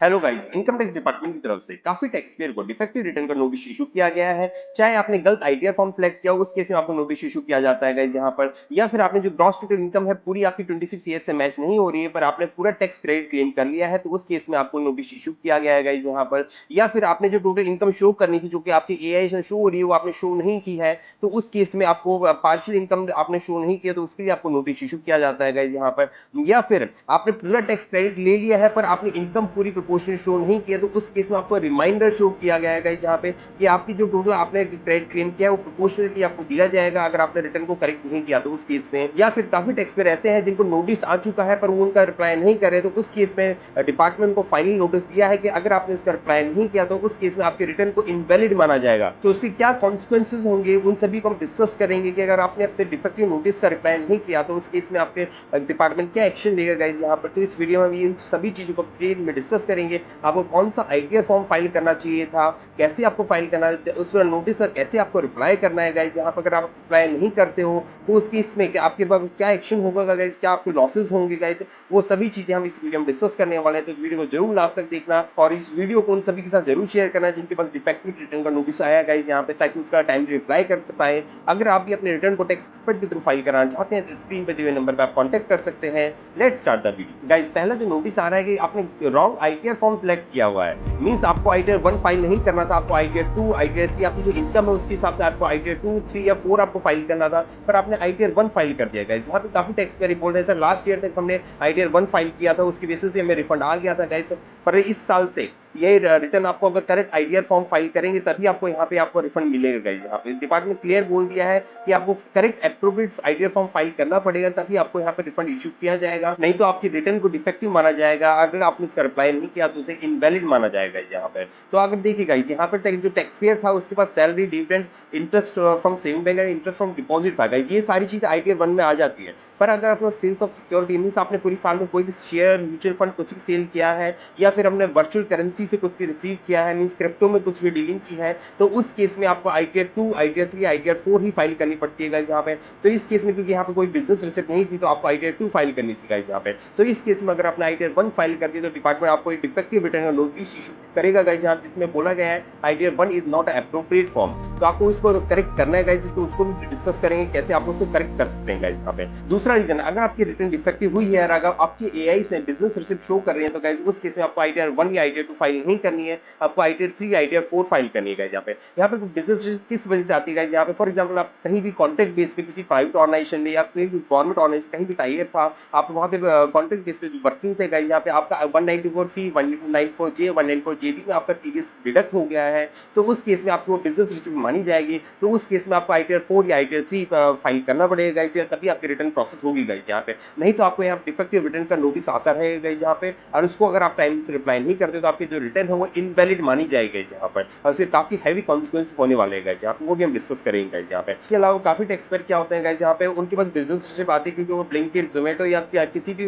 Hello guys, income tax department की तरफ से काफी टैक्स पेयर को डिफेक्टिव रिटर्न का नोटिस इशू किया गया है। चाहे आपने गलत आईटीआर फॉर्म सिलेक्ट किया हो, उस केस में आपको नोटिस इशू किया जाता है गाइस यहाँ पर, या फिर आपने जो ग्रॉस टोटल इनकम है पूरी आपकी 26 ईयर से मैच नहीं हो रही है पर आपने पूरा टैक्स क्रेडिट क्लेम कर लिया है, तो उस केस में आपको नोटिस इशू किया गया है गाइस यहाँ पर। या फिर आपने जो टोटल इनकम शो करनी थी जो कि आपकी एआई से शो हो रही है वो आपने शो नहीं की है, तो उस केस में आपको पार्शियल इनकम आपने शो नहीं किया तो उसके लिए आपको नोटिस इशू किया जाता है गाइस यहाँ पर। या फिर आपने पूरा टैक्स क्रेडिट ले लिया है पर आपने इनकम पूरी प्रोपोर्शनल शो नहीं किया, तो उस केस में आपको रिमाइंडर शो किया गया है यहाँ पे कि आपकी जो टोटल आपने क्रेडिट क्लेम किया है वो प्रोपोर्शनली आपको दिया जाएगा अगर आपने रिटर्न को करेक्ट नहीं किया तो उस केस में। या फिर काफी टैक्स पेयर ऐसे हैं जिनको नोटिस आ चुका है पर वो उनका रिप्लाई नहीं करे, तो उस केस में डिपार्टमेंट को फाइनल नोटिस दिया है कि अगर आपने उसका रिप्लाई नहीं किया तो उस केस में आपके रिटर्न को इनवैलिड माना जाएगा। तो उसके क्या कॉन्सिक्वेंसेज होंगे उन सभी को हम डिस्कस करेंगे कि अगर आपने अपने डिफेक्टिव नोटिस का रिप्लाई नहीं किया तो उस केस में आपके डिपार्टमेंट क्या एक्शन लेगा गाइस यहाँ पर। तो इस वीडियो में इन सभी चीजों को डिटेल में डिस्कस करेंगे। आपको कौन सा आईटीआर फॉर्म फाइल करना चाहिए था, कैसे आपको फाइल करना है, उस नोटिस का कैसे आपको रिप्लाई करना है गाइस यहाँ पर। अगर आप रिप्लाई नहीं करते हो तो उस केस में आपके पास क्या एक्शन होगा गाइस, क्या आपके लॉसेस होंगे गाइस, वो सभी चीजें हम इस वीडियो में डिस्कस करने वाले हैं। तो वीडियो को जरूर लास्ट तक देखना और इस वीडियो को उन सभी के साथ जरूर शेयर करना जिनके पास डिफेक्टिव रिटर्न का नोटिस आया गाइस यहाँ पे, ताकि उसका टाइम रिप्लाई कर पाए। अगर आप भी अपने रिटर्न को टैक्स एक्सपर्ट के थ्रू फाइल कराना चाहते हैं तो स्क्रीन पे दिए हुए नंबर पे आप कांटेक्ट कर सकते हैं। Let's start the video guys. पहला जो नोटिस आ रहा है कि आपने रॉन्ग आईटीआर फॉर्म सिलेक्ट किया हुआ है, मींस आपको आईटीआर 1 फाइल नहीं करना था, आपको आईटीआर 2 आईटीआर 3 आपकी जो इनकम है उसके हिसाब से आपको आईटीआर 2 3 या 4 आपको फाइल करना था, पर आपने आईटीआर 1 फाइल कर दिया गाइस। यहाँ पे काफी टैक्स पेयर बोल रहे हैं सर लास्ट ईयर तक हमने आईटीआर 1 फाइल किया था, उसकी बेसिस पे हमें रिफंड आ गया था गाइस, पर इस साल से ये रिटर्न आपको अगर करेक्ट आईटीआर फॉर्म फाइल करेंगे तभी आपको यहाँ पे आपको रिफंड मिलेगा गाइस। यहाँ पे डिपार्टमेंट क्लियर बोल दिया है कि आपको correct appropriate ITR form file करना पड़ेगा तभी आपको यहाँ पे रिफंड इशू किया जाएगा, नहीं तो आपकी रिटर्न को डिफेक्टिव माना जाएगा। अगर आपने इसका रिप्लाई नहीं किया तो उसे इनवैलिड माना जाएगा यहाँ पे। तो अगर देखिए गाइस यहाँ पे जो टैक्स पेयर था उसके पास salary dividend interest from saving bank and interest from deposit था गाइस, ये सारी चीजें आईटीआर 1 में आ जाती है। पर अगर आपने सेल्स ऑफ सिक्योरिटी मींस आपने पूरी साल में कोई भी शेयर म्यूचुअल फंड कुछ भी सेल किया है या फिर हमने वर्चुअल करेंसी से कुछ भी रिसीव किया है मींस क्रिप्टो में कुछ भी डीलिंग की है, तो उस केस में आपको आईटीआर 2 आईटीआर 3 आईटीआर 4 ही फाइल करनी पड़ती है गाइस यहाँ पे। तो इस केस में क्योंकि यहाँ पे कोई बिजनेस रिसिप्ट नहीं थी तो आपको आईटीआर 2 फाइल करनी थी गाइस यहाँ पे। तो इस केस में अगर आपने आईटीआर 1 फाइल कर दी तो डिपार्टमेंट आपको एक डिफेक्टिव रिटर्न का नोटिस इशू करेगा गाइस यहाँ, जिसमें बोला गया है ITR 1 is not appropriate form. तो आपको इसको करेक्ट करना है गाइस, तो उसको भी डिस्कस करेंगे कैसे आप उसको करेक्ट कर सकते हैं गाइस यहाँ पे। दूसरा रीजन, अगर आपकी रिटर्न डिफेक्टिव हुई है और अगर आपकी एआई से बिजनेस रिसिप्ट शो कर रही है तो गाइस उस केस में आपको आईटीआर 1 या आईटीआर 2 फाइल नहीं करनी है, आपको आईटीआर 3 आईटीआर 4 फाइल करनी है गाइस यहाँ पे। यहाँ पे बिजनेस रिसिप्ट किस वजह से आती है गाइस यहाँ पे, फॉर एग्जांपल आप कहीं भी कॉन्ट्रैक्ट बेस पे किसी प्राइवेट ऑर्गेनाइजेशन में या कहीं भी गवर्नमेंट ऑर्गेनाइजेशन कहीं भी टाइप था, आप वहां पे कॉन्ट्रैक्ट बेस पे वर्किंग थे गाइस यहाँ पे, आपका 194C 194J 194JB में आपका टीडीएस डिडक्ट हो गया है, तो उस केस में आपको बिजनेस रिसिप्ट मानी जाएगी। तो उस केस में आपको आईटीआर 4 या आईटीआर 3 फाइल करना पड़ेगा गाइस, तभी आपकी रिटर्न प्रोसेस होगी गाइस यहाँ पे। नहीं तो आपको यहाँ डिफेक्टिव रिटर्न का नोटिस आता रहेगा यहाँ पे, और उसको अगर आप टाइम से रिप्लाई नहीं करते तो आपकी जो रिटर्न है वो इनवैलिड मानी जाएगी यहाँ पर, और उसके काफी हैवी कॉन्सिक्वेंस होने वाले हैं गाइस यहाँ पे, वो भी हम डिस्कस करेंगे गाइस यहाँ पे। इसके अलावा काफी टैक्स पेयर क्या होते हैं गाइस यहाँ पे, उनके पास बिजनेस रिलेशनशिप आती है क्योंकि वो ब्लिंकिट जोमेटो या किसी भी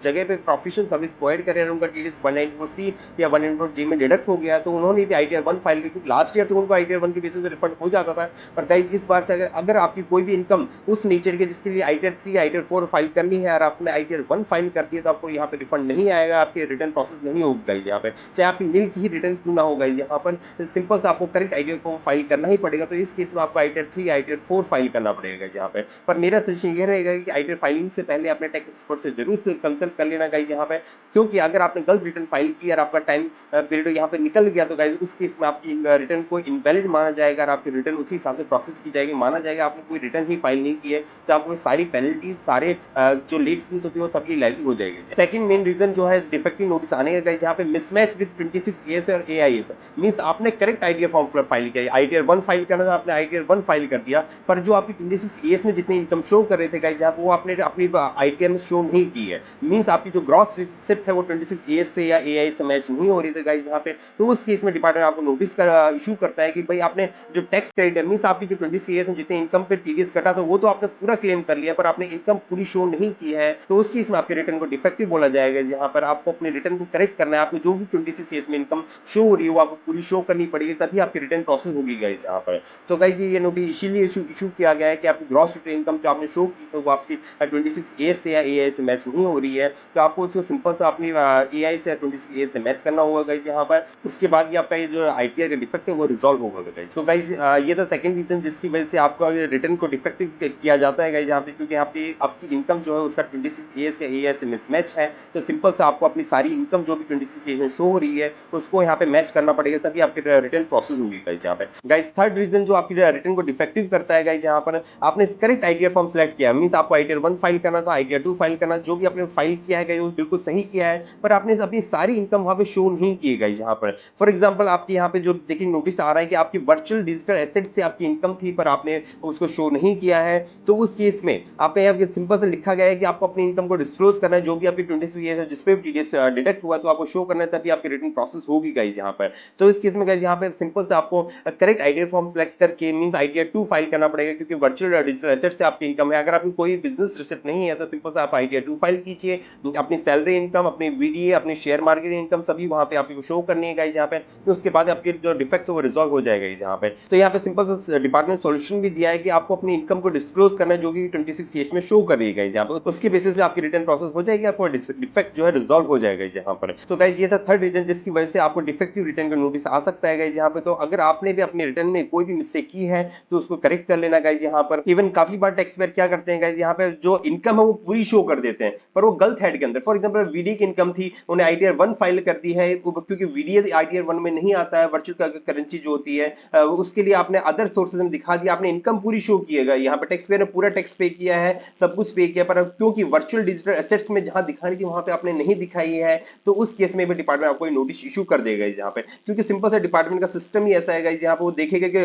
जगह पे प्रोफेशनल सर्विस प्रोवाइड कर रहे हैं, उनका टीडीएस 194C या 194J में डिडक्ट हो गया, तो उन्होंने भी आईटीआर 1 फाइल की। लास्ट ईयर तो उनको आईटीआर 1 के बेसिस पे रिफंड हो जाता था, पर गाइस इस बार से अगर आपकी कोई भी इनकम उस नेचर के जिसके लिए आईटीआर 3 आईटीआर 4 फाइल करनी है और आपने आईटीआर 1 फाइल कर दिया तो आपको यहाँ पे रिफंड नहीं आएगा, आपके रिटर्न प्रोसेस नहीं होगा गाइस यहाँ पे, चाहे आपकी नील की ही रिटर्न क्यों ना होगा यहाँ पर, सिंपल से आपको करेक्ट आईटीआर को फाइल करना ही पड़ेगा। तो इस केस में आपको आईटीआर 3 आईटीआर 4 फाइल करना पड़ेगा यहाँ पे। पर मेरा सजेशन ये रहेगा कि आईटीआर फाइलिंग से पहले अपने टैक्स एक्सपर्ट से जरूर कंसल्ट कर लेना गाइस यहाँ पे, क्योंकि अगर आपने गलत रिटर्न फाइल की और आपका टाइम पीरियड यहाँ पे निकल गया तो गाइस उस केस में आपकी रिटर्न को इनवैलिड माना जाएगा और आपकी रिटर्न उसी हिसाब से प्रोसेस की जाएगी, माना जाएगा आपने कोई रिटर्न ही फाइल नहीं की है तो आपको सारी पेनल्टी सारे जो लेट फीस होती है वो सबकी लाइव हो जाएगी। सेकंड मेन रीजन जो है डिफेक्टिव नोटिस आने का गाइस यहाँ पे मिसमैच विद 26 ईयर्स और एआईएस, मींस आपने करेक्ट आईटीआर फॉर्म फाइल किया, आईटीआर 1 फाइल करना था आपने आईटीआर 1 फाइल कर दिया, पर जो आपकी 26 ईयर्स में जितनी इनकम शो कर रहे थे गाइस यहाँ पे वो आपने अपनी आईटीआर में शो नहीं की है, मींस आपकी जो ग्रॉस रिसिप्ट है वो 26 ईयर्स से या एआई से मैच नहीं हो रही थी गाइस यहाँ पे। तो उस केस में डिपार्टमेंट आपको नोटिस का इशू करता है कि भाई आपने जो टैक्स क्रेडिट है मींस आपकी जो 26 ईयर्स में जितने इनकम पे टीडीएस कटा था वो तो आपने पूरा क्लेम कर लिया, पर आपने इनकम इनकम पूरी शो नहीं की है तो उस केस में आपके रिटर्न को डिफेक्टिव बोला जाएगा, जहां पर आपको अपने रिटर्न को करेक्ट करना है। आपको जो भी 26 ईयर्स में इनकम शो हो रही है वो आपको पूरी शो करनी पड़ेगी, तभी आपकी रिटर्न प्रोसेस होगी गाइस यहाँ पर। तो गाइस ये नोटिस इसीलिए इशू किया गया है कि आपकी ग्रॉस रिटर्न इनकम जो आपने शो की तो वो आपकी 26 ईयर्स से या एआई से मैच नहीं हो रही है, तो आपको उसको सिंपल सा अपनी एआई से 26 ईयर्स से मैच करना होगा गाइस यहाँ पर। उसके बाद ही आपका ये जो आईटीआर का डिफेक्ट है वो रिजॉल्व होगा गाइस। तो गाइस ये था सेकंड रीजन जिसकी वजह से आपका रिटर्न को डिफेक्टिव किया जाता है गाइस यहाँ पे, क्योंकि यहाँ पे आपकी इनकम जो है उसका 26 ईयर्स या एआई से मिसमैच है। तो सिंपल सा आपको अपनी सारी इनकम जो भी 26 ईयर्स में शो हो रही है उसको यहाँ पे मैच करना पड़ेगा, तभी आपकी रिटर्न प्रोसेस होगी गाइस यहाँ पे। गाइस थर्ड रीजन जो आपकी रिटर्न को डिफेक्टिव करता है गाइस यहाँ पर, आपने करेक्ट आईटीआर फॉर्म सेलेक्ट किया, मींस आपको आईटीआर 1 फाइल करना था, आईटीआर 2 फाइल करना, जो भी आपने फाइल किया है गाइस वो बिल्कुल सही किया है, पर आपने अपनी सारी इनकम वहां पे शो नहीं की है गाइस यहाँ पर। फॉर एग्जांपल आपके यहाँ पे जो देखिए नोटिस आ रहा है कि आपकी वर्चुअल डिजिटल एसेट से आपकी इनकम थी पर आपने उसको शो नहीं किया है, तो उस केस में आपका यहाँ पे सिंपल से लिखा गया है कि आपको अपनी इनकम को डिस्क्लोज करना है, जो भी आपकी 26 ईयर्स है जिस पे भी टीडीएस डिडक्ट हुआ तो आपको शो करना है, तभी आपकी रिटर्न प्रोसेस होगी गाइस यहाँ पर। तो इस केस में गाइस यहाँ पे सिंपल से आपको करेक्ट आईटीआर फॉर्म सेलेक्ट करके मींस आईटीआर 2 फाइल करना पड़ेगा, क्योंकि वर्चुअल डिजिटल एसेट से आपकी इनकम है। अगर आपकी कोई बिजनेस रिसिप्ट नहीं है तो सिंपल से आप आईटीआर 2 फाइल कीजिए, अपनी सैलरी इनकम, अपनी वीडीए, अपनी शेयर मार्केट इनकम सभी वहां पे आपको शो करनी है गाइस यहाँ पे। तो उसके बाद आपकी जो डिफेक्ट है वो रिजॉल्व हो जाएगा यहाँ पे। तो यहाँ पे सिंपल सा डिपार्टमेंट सॉल्यूशन भी दिया है कि आपको अपनी इनकम को डिस्क्लोज करना है जो कि 26 ईयर्स में शो कर रही है गाइस यहाँ पे, उसके बेसिस पे आपकी रिटर्न प्रोसेस हो जाएगी, आपको डिफेक्ट जो है रिजॉल्व हो जाएगा यहाँ पर। तो गाइस ये था थर्ड रीजन जिसकी वजह से आपको डिफेक्टिव रिटर्न का नोटिस आ सकता है गाइस यहाँ पे। तो अगर आपने भी अपने रिटर्न में कोई भी मिस्टेक की है तो उसको करेक्ट कर लेना गाइस यहाँ पर। इवन काफी बार टैक्स पेयर क्या करते हैं गाइस यहाँ पे, जो इनकम है वो पूरी शो कर देते हैं पर वो गलत हेड के अंदर। फॉर एग्जांपल वीडी की इनकम थी, उन्हें आईटीआर 1 फाइल कर दी है, क्योंकि वीडी आईटीआर 1 में नहीं आता है, वर्चुअल करेंसी जो होती है उसके लिए आपने अदर सोर्सेज में दिखा दिया, आपने इनकम पूरी शो किएगा यहाँ पे, टैक्स पेयर ने पूरा टैक्स पे किया है, सब कुछ पे किया, पर क्योंकि वर्चुअल डिजिटल एसेट्स में जहां दिखानी थी वहां पे आपने नहीं दिखाई है, तो उस केस में भी डिपार्टमेंट आपको नोटिस इशू कर देगा यहाँ पे। क्योंकि सिंपल सा डिपार्टमेंट का सिस्टम ही ऐसा है गाइस, यहाँ पे वो देखेगा कि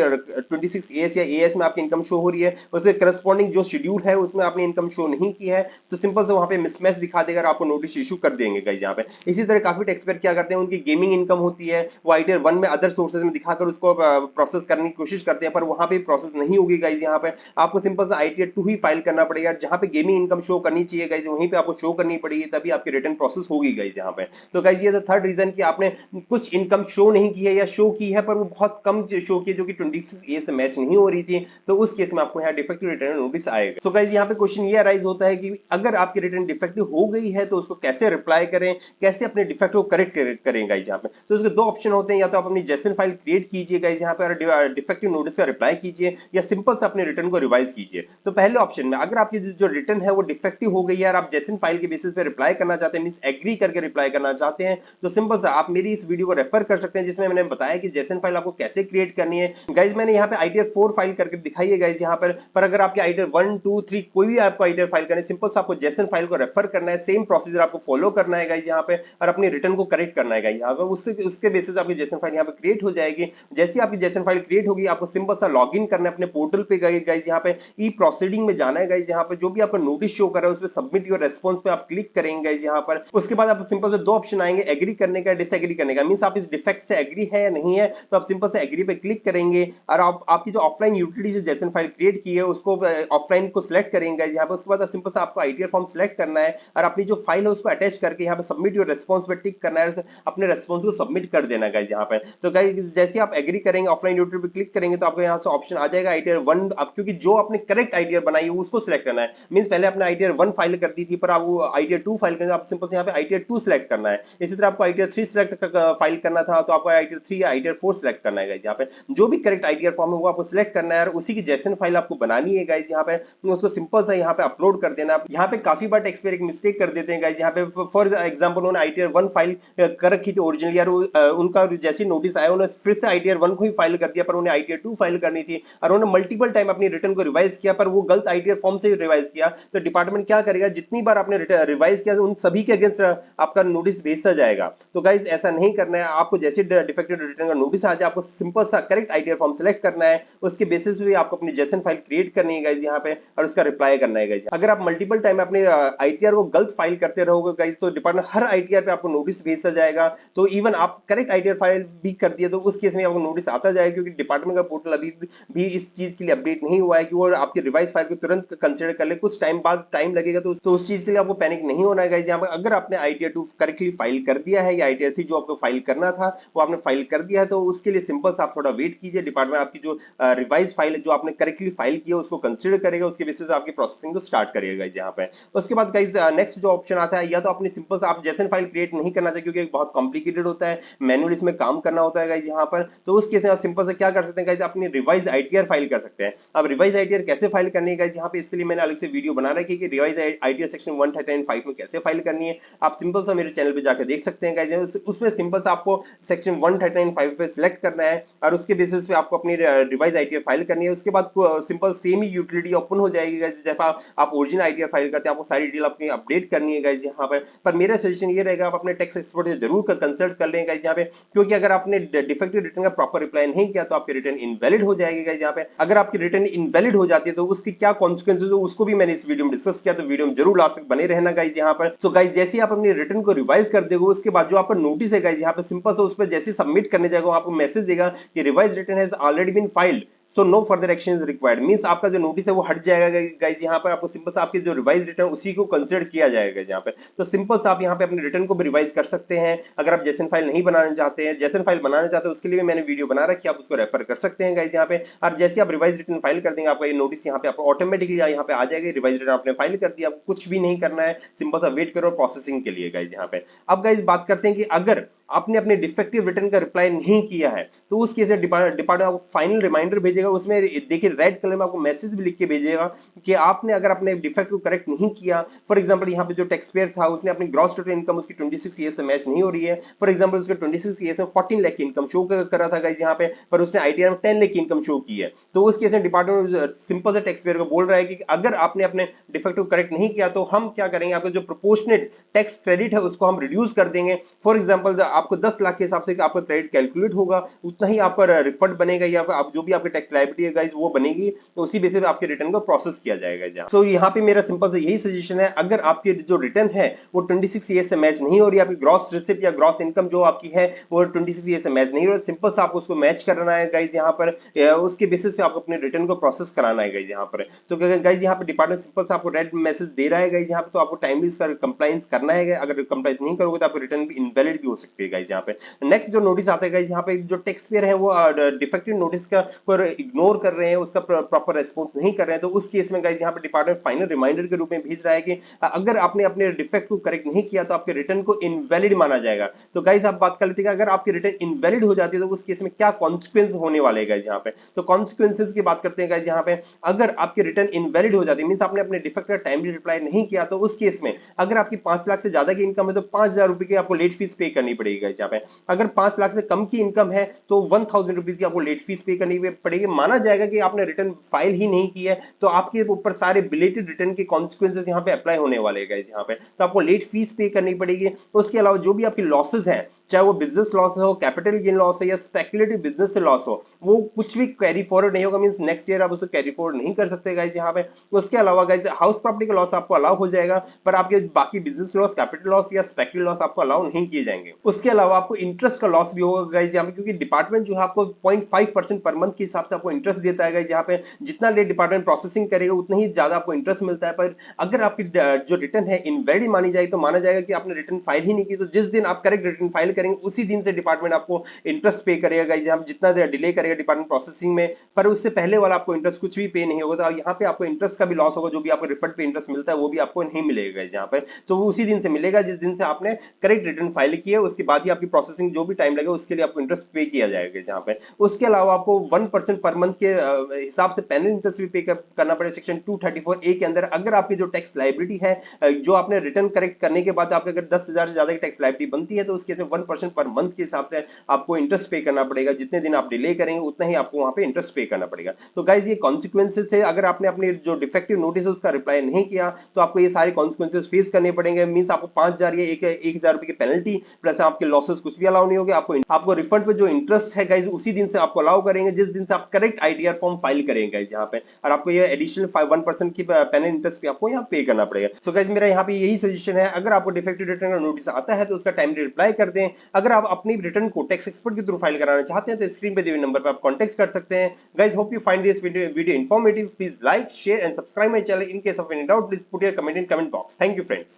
26 एएस या एएस में आपकी इनकम शो हो रही है, उसके करस्पॉन्डिंग जो शेड्यूल है उसमें आपने इनकम शो नहीं की है, तो सिंपल से वहां पे मिसमैच दिखा देगा और आपको नोटिस इशू कर देंगे गाइस यहाँ पे। इसी तरह काफी टैक्स पेयर क्या करते हैं, उनकी गेमिंग इनकम होती है वो आईटीआर 1 में अदर सोर्सेज में दिखाकर उसको प्रोसेस करने की कोशिश करते हैं, पर वहां पे प्रोसेस नहीं होगी गाइस यहाँ पे। आपको सिंपल सा आईटीआर 2 ही फाइल करना पड़ेगा, जहां पे गेमिंग इनकम शो करनी चाहिए गाइस वहीं पे आपको शो करनी पड़ेगी, तभी आपकी रिटर्न प्रोसेस होगी गाइस यहाँ पे। तो गाइस ये थर्ड रीजन कि आपने कुछ इनकम शो नहीं की है या शो की है पर वो बहुत कम शो की है, जो कि 26 ए से मैच नहीं हो रही थी, तो उस केस में आपको यहाँ डिफेक्टिव रिटर्न नोटिस आएगा। सो गाइस यहाँ पे क्वेश्चन ये अराइज होता है कि अगर आपकी रिटर्न डिफेक्टिव हो गई है तो उसको कैसे रिप्लाई करें, कैसे अपने डिफेक्ट को करेक्ट करें गाइस यहाँ पे। तो उसके दो ऑप्शन होते हैं, या तो आप अपनी जेसन फाइल क्रिएट कीजिए गाइस यहाँ पे और डिफेक्टिव नोटिस का रिप्लाई कीजिए, या सिंपल से अपने रिटर्न को रिवाइज कीजिए। तो पहले ऑप्शन में अगर आपकी जो रिटर्न है वो डिफेक्टिव हो गई है और आप जेसन फाइल के बेसिस पे रिप्लाई करना चाहते हैं, मींस एग्री करके रिप्लाई करना चाहते हैं, तो सिंपल सा आप मेरी इस वीडियो को रेफर कर सकते हैं जिसमें मैंने बताया कि जेसन फाइल आपको कैसे क्रिएट करनी है गाइस। मैंने यहाँ पे आईटीआर 4 फाइल करके दिखाई है गाइस यहाँ पर अगर आपके आईटीआर 1 2 3 कोई भी आपको आईटीआर फाइल करना है, सिंपल सा आपको जेसन फाइल को रेफर करना है, सेम प्रोसीजर आपको फॉलो करना है गाइस यहाँ पे, और अपनी रिटर्न को करेक्ट करना है गाइस यहाँ पे। उसके बेसिस आपकी जेसन फाइल यहाँ पे क्रिएट हो जाएगी। जैसे आपकी जेसन फाइल क्रिएट होगी आपको सिंपल सा लॉगिन करना है अपने पोर्टल पे गाइस यहाँ पे, ई प्रोसीडिंग में जाना है गाइस यहाँ पे, जो भी आपका नोटिस शो कर रहा है उस पे सबमिट योर रेस्पॉन्स पे आप क्लिक करेंगे गाइस यहाँ पर। उसके बाद आप सिंपल से दो ऑप्शन आएंगे, एग्री करने का, डिसएग्री करने का, मींस आप इस डिफेक्ट से एग्री है या नहीं है, तो आप सिंपल से एग्री पे क्लिक करेंगे और आप आपकी जो ऑफलाइन यूटिलिटी से जेसन फाइल क्रिएट की है उसको ऑफलाइन को सिलेक्ट करेंगे गाइस यहाँ पे। उसके बाद सिंपल से आपको आईटीआर फॉर्म सिलेक्ट करना है और अपनी जो फाइल है उसको अटैच करके यहाँ पे सबमिट योर रेस्पॉन्स पे टिक करना है, अपने रेस्पॉन्स को सबमिट कर देना गाइस यहाँ पे। तो गाइस जैसे आप एग्री करेंगे ऑफलाइन यूटिलिटी पे क्लिक करेंगे तो आपको यहाँ से ऑप्शन आ जाएगा आईटीआर 1, आप क्योंकि जो आपने करेक्ट आईटीआर बनाई है उसको सिलेक्ट करना है, मींस पहले आपने आईटीआर 1 फाइल कर दी थी पर आप वो आईटीआर 2 फाइल करेंगे, आप सिंपल से यहाँ पे आईटीआर 2 सिलेक्ट करना है। इसी तरह आपको आईटीआर 3 सिलेक्ट फाइल करना था तो आपको आईटीआर 3 या आईटीआर 4 सिलेक्ट करना है गाइस यहाँ पे। जो भी करेक्ट आईटीआर फॉर्म है वो आपको सिलेक्ट करना है और उसी की जेसन फाइल आपको बनानी है गाइस यहाँ पे, उसको सिंपल सा यहाँ पे अपलोड कर देना। यहाँ पे काफी बार टैक्स पेयर एक मिस्टेक कर देते हैं गाइस यहाँ पे। फॉर एग्जांपल उन्होंने आईटीआर 1 फाइल कर रखी थी ओरिजिनली, यार उनका जैसे नोटिस आया उन्होंने फिर से आईटीआर 1 को ही फाइल कर दिया, पर उन्हें आईटीआर 2 फाइल करनी थी और उन्होंने मल्टीपल टाइम अपनी रिटर्न को रिवाइज किया पर वो गलत आईटीआर फॉर्म से रिवाइज किया। तो डिपार्टमेंट क्या करेगा, जितनी बार आपने रिवाइज किया उन सभी के अगेंस्ट आपका नोटिस भेजता जाएगा। तो गाइस ऐसा नहीं करना है, आपको जैसे डिफेक्टिव रिटर्न का नोटिस आ जाए आपको सिंपल सा करेक्ट आईटीआर फॉर्म सेलेक्ट करना है, उसके बेसिस पे आपको अपनी जेसन फाइल क्रिएट करनी है गाइस यहाँ पे और उसका रिप्लाई करना है गाइस। अगर आप मल्टीपल टाइम अपने आईटीआर को गलत फाइल करते रहोगे गाइस तो डिपार्टमेंट हर आईटीआर पे आपको नोटिस भेजता जाएगा। तो इवन आप करेक्ट आईटीआर फाइल भी कर दिए तो उस केस में आपको नोटिस आता जाएगा, क्योंकि डिपार्टमेंट का पोर्टल अभी भी इस चीज के लिए अपडेट नहीं हुआ है कि वो आपकी रिवाइज फाइल को तुरंत कंसीडर कर कर ले, कुछ टाइम बाद टाइम लगेगा तो उस चीज के लिए आपको पैनिक नहीं होना है गाइस। यहाँ पर अगर आपने आईटीआर 2 करेक्टली फाइल कर दिया है या आईटीआर 3 जो आपको फाइल करना था वो आपने फाइल कर दिया है, तो उसके लिए सिंपल सा आप थोड़ा वेट कीजिए। डिपार्टमेंट आपकी जो रिवाइज फाइल है जो आपने करेक्टली फाइल किया उसको कंसिडर करेगा, उसके बेसिस पे आपकी प्रोसेसिंग को स्टार्ट करेगा गाइस यहाँ पे। उसके बाद गाइस नेक्स्ट जो ऑप्शन आता है, या तो आपने सिंपल सा आप जेसन फाइल क्रिएट नहीं करना चाहिए क्योंकि बहुत कॉम्प्लिकेटेड होता है, मैनुअल इसमें काम करना होता है गाइस यहाँ पर। तो उस केस में आप सिंपल से क्या कर सकते हैं गाइस, अपनी रिवाइज आईटीआर फाइल कर सकते हैं। अब रिवाइज आईटीआर कैसे फाइल करनी है गाइस यहाँ पे, इसके लिए मैंने अलग से वीडियो बना रखी है कि रिवाइज आईटीआर सेक्शन 139(5) में कैसे फाइल करनी है। आप सिंपल सा मेरे चैनल पे जाकर देख सकते हैं गाइस। उसमें सिंपल सा आपको सेक्शन 139(5) पे सिलेक्ट करना है और उसके बेसिस पे आपको अपनी रिवाइज आईटीआर फाइल करनी है। उसके बाद सिंपल सेम ही यूटिलिटी ओपन हो जाएगी गाइस, जैसे आप ओरिजिनल आईटीआर फाइल करते हैं आपको सारी डिटेल अपनी अपडेट करनी है गाइस यहाँ पर मेरा सजेशन ये रहेगा आप अपने टैक्स एक्सपर्ट से जरूर कंसल्ट कर लें गाइस यहाँ पे, क्योंकि अगर आपने डिफेक्टिव रिटर्न का प्रॉपर रिप्लाई नहीं किया तो आपकी रिटर्न इनवैलिड हो जाएगी गाइस यहाँ पे। अगर आपकी रिटर्न इनवैलिड हो जाती है तो उसकी क्या कॉन्सिक्वेंसेस हो उसको भी मैंने इस वीडियो में डिस्कस किया, तो वीडियो में जरूर लास्ट तक बने रहना गाइस यहाँ पर। तो गाइस जैसे ही आप अपनी रिटर्न को रिवाइज कर दोगे उसके बाद जो आपका नोटिस है गाइस यहाँ पे सिंपल से उस पर जैसे सबमिट करने जाएगा आपको मैसेज देगा कि revise return has already been filed, तो no further action is required. Means आपका जो नोटिस है वो हट जाएगा गाइस यहाँ पर। आपको सिंपल सा आपके जो रिवाइज रिटर्न उसी को कंसीडर किया जाएगा यहाँ पे। तो सिंपल सा आप यहाँ पे अपने रिटर्न को भी रिवाइज कर सकते हैं। अगर आप जेसन फाइल नहीं बनाना चाहते हैं, जेसन फाइल बनाना चाहते हैं उसके लिए भी मैंने वीडियो बना रखी है, आप उसको रेफर कर सकते हैं गाइस यहाँ पे। और जैसे आप रिवाइज रिटर्न फाइल कर देंगे आपका ये नोटिस यहाँ पे आपको ऑटोमेटिकली यहाँ पे आ जाएगा, रिवाइज रिटर्न आपने फाइल कर दिया, आपको कुछ भी नहीं करना है, सिंपल सा वेट करो प्रोसेसिंग के लिए गाइस यहाँ पे। अब गाइस बात करते हैं कि अगर आपने अपने डिफेक्टिव रिटर्न का रिप्लाई नहीं किया है तो उस केस में डिपार्टमेंट आपको फाइनल रिमाइंडर भेजेगा। उसमें देखिए रेड कलर में आपको मैसेज भी लिख के भेजेगा कि आपने अगर अपने डिफेक्ट को करेक्ट नहीं किया, फॉर एग्जांपल यहाँ पे जो टैक्स पेयर था उसने अपनी ग्रॉस टोटल इनकम उसकी 26 ईयर्स से मैच नहीं हो रही है। फॉर एग्जांपल उसके 26 ईयर्स में 14 लाख की इनकम शो कर रहा था गाइस यहाँ पे, पर उसने आईटीआर में 10 लाख की इनकम शो की है। तो उस केस में डिपार्टमेंट सिंपल से टैक्स पेयर को बोल रहा है कि अगर आपने अपने डिफेक्ट को करेक्ट नहीं किया तो हम क्या करेंगे, आपका जो प्रोपोर्शनेट टैक्स क्रेडिट है उसको हम रिड्यूस कर देंगे। फॉर एग्जांपल आपको 10 लाख के से आपका क्रेडिट कैलकुलेट होगा उतना ही आपका रिफंड बनेगा, या फिर आप जो भी आपके टैक्स लायबिलिटी है गाइस वो बनेगी, तो उसी बेसिस पे आपके रिटर्न को प्रोसेस किया जाएगा। सो यहाँ पे मेरा सिंपल से यही सजेशन है, अगर आपकी जो रिटर्न है वो 26 ईयर से मैच नहीं हो रही, आपकी ग्रॉस रिसिप्ट या ग्रॉस इनकम जो आपकी है वो 26 ईयर से मैच नहीं हो रही, सिंपल से आपको उसको मैच करना है गाइस यहाँ पर। उसके बेसिस पे आपको अपने रिटर्न को प्रोसेस कराना है गाइस यहाँ पर। तो गाइस यहाँ पे डिपार्टमेंट सिंपल से आपको रेड मैसेज दे रहा है गाइस यहाँ पे, तो आपको टाइमली इसका कंप्लायंस करना है। अगर कंप्लायंस नहीं करोगे तो आपकी रिटर्न भी इनवैलिड भी हो सकती है गाइस यहाँ पे। नेक्स्ट जो नोटिस आता है गाइस यहाँ पे, जो टैक्स पेयर है वो डिफेक्टिव नोटिस का पर इग्नोर कर रहे हैं, उसका प्रॉपर रेस्पॉन्स नहीं कर रहे हैं, तो उस केस में गाइस यहाँ पे डिपार्टमेंट फाइनल रिमाइंडर के रूप में भेज रहा है कि अगर आपने अपने डिफेक्ट को करेक्ट नहीं किया तो आपके रिटर्न को इनवैलिड माना जाएगा। तो गाइस आप बात कर लेते हैं अगर आपकी रिटर्न इनवैलिड हो जाती है तो उस केस में क्या कॉन्सिक्वेंस होने वाले हैं गाइस यहाँ पे। तो कॉन्सिक्वेंसेस की बात करते हैं गाइस यहाँ पे, अगर आपकी रिटर्न इनवैलिड हो जाती है मींस आपने अपने डिफेक्ट का टाइमली रिप्लाई नहीं किया, तो उस केस में अगर आपकी 5 लाख से ज्यादा की इनकम है तो 5,000 रुपए की आपको लेट फीस पे करनी पड़ेगी गाइस यहाँ पे। अगर 5 लाख से कम की इनकम है तो 1000 रुपीज की आपको लेट फीस पे करनी पड़ेगी। माना जाएगा कि आपने रिटर्न फाइल ही नहीं की है तो आपके ऊपर सारे बिलेटेड रिटर्न के कॉन्सिक्वेंसेस यहाँ पे अप्लाई होने वाले हैं यहाँ पे, तो आपको लेट फीस पे करनी पड़ेगी। उसके अलावा जो भी आपकी लॉसेस हैं, चाहे वो बिजनेस लॉस हो, कैपिटल गेन लॉस है या स्पेकुलेटिव बिजनेस से लॉस हो, वो कुछ भी कैरी फॉरवर्ड नहीं होगा, मींस नेक्स्ट ईयर आप उसे कैरी फॉरवर्ड नहीं कर सकते गाइस यहाँ पे। उसके अलावा गाइस हाउस प्रॉपर्टी का लॉस आपको अलाउ हो जाएगा, पर आपके बाकी बिजनेस लॉस, कैपिटल लॉस या स्पेकुलेटिव लॉस आपको अलाउ नहीं किए जाएंगे। उसके अलावा आपको इंटरेस्ट का लॉस भी होगा गाइस यहाँ पे, क्योंकि डिपार्टमेंट जो है आपको 0.5% पर मंथ के हिसाब से आपको इंटरेस्ट देता है गाइस यहाँ पे। जितना लेट डिपार्टमेंट प्रोसेसिंग करेगा उतना ही ज्यादा आपको इंटरेस्ट मिलता है। पर अगर आपकी जो रिटर्न है इनवैलिड मानी जाए तो माना जाएगा कि आपने रिटर्न फाइल ही नहीं की, तो जिस दिन आप करेक्ट रिटर्न फाइल करेंगे उसी दिन से डिपार्टमेंट आपको इंटरेस्ट पे करेगा गाइस, जितना देर डिले करेगा डिपार्टमेंट प्रोसेसिंग में, पर उससे पहले वाला आपको इंटरेस्ट कुछ भी पे नहीं होगा। तो यहाँ पे आपको इंटरेस्ट का भी लॉस होगा, जो भी आपको रिफंड पे इंटरेस्ट मिलता है वो भी आपको नहीं मिलेगा गाइस यहाँ पे। तो वो उसी दिन से मिलेगा जिस दिन से आपने करेक्ट रिटर्न फाइल किया, उसके बाद ही आपकी प्रोसेसिंग जो भी टाइम लगेगा उसके लिए आपको इंटरेस्ट पे किया जाएगा यहाँ पे। उसके अलावा आपको 1% पर मंथ के हिसाब से पेनल इंटरेस्ट भी पे करना पड़ेगा सेक्शन 234A के अंदर। अगर आपकी जो टैक्स लायबिलिटी है जो आपने रिटर्न करेक्ट करने के बाद आपके अगर 10,000 से ज्यादा की टैक्स लायबिलिटी बनती है तो उसके 1% पर मंथ के हिसाब से आपको इंटरेस्ट पे करना पड़ेगा। जितने दिन आप डिले करेंगे उतना ही आपको वहां पे इंटरेस्ट पे करना पड़ेगा। तो गाइस ये कॉन्सिक्वेंसेस है, अगर आपने अपने जो डिफेक्टिव नोटिस है उसका रिप्लाई नहीं किया तो आपको ये सारे कॉन्सिक्वेंसेस फेस करने पड़ेंगे। मींस आपको 5,000 या 1,000 रुपए की पेनल्टी प्लस आपके लॉसेस कुछ भी अलाउ नहीं होंगे। आपको रिफंड पे जो इंटरेस्ट है गाइस उसी दिन से आपको अलाउ करेंगे जिस दिन से आप करेक्ट आईटीआर फॉर्म फाइल करेंगे गाइस यहाँ पे, और आपको ये एडिशनल 1% की पेनल इंटरेस्ट भी आपको यहाँ पे करना पड़ेगा। सो गाइस मेरा यहाँ पे यही सजेशन है, अगर आपको डिफेक्टिव रिटर्न का नोटिस आता है तो उसका टाइमली रिप्लाई कर दें, अगर आप अपनी रिटर्न को टैक्स एक्सपर्ट के थ्रू फाइल कराना चाहते हैं तो स्क्रीन पे दिए हुए नंबर पर आप कॉन्टेक्ट कर सकते हैं। Guys hope you find this video informative. Please like share and subscribe my channel. In case of any doubt please put your comment in comment box. Thank you friends.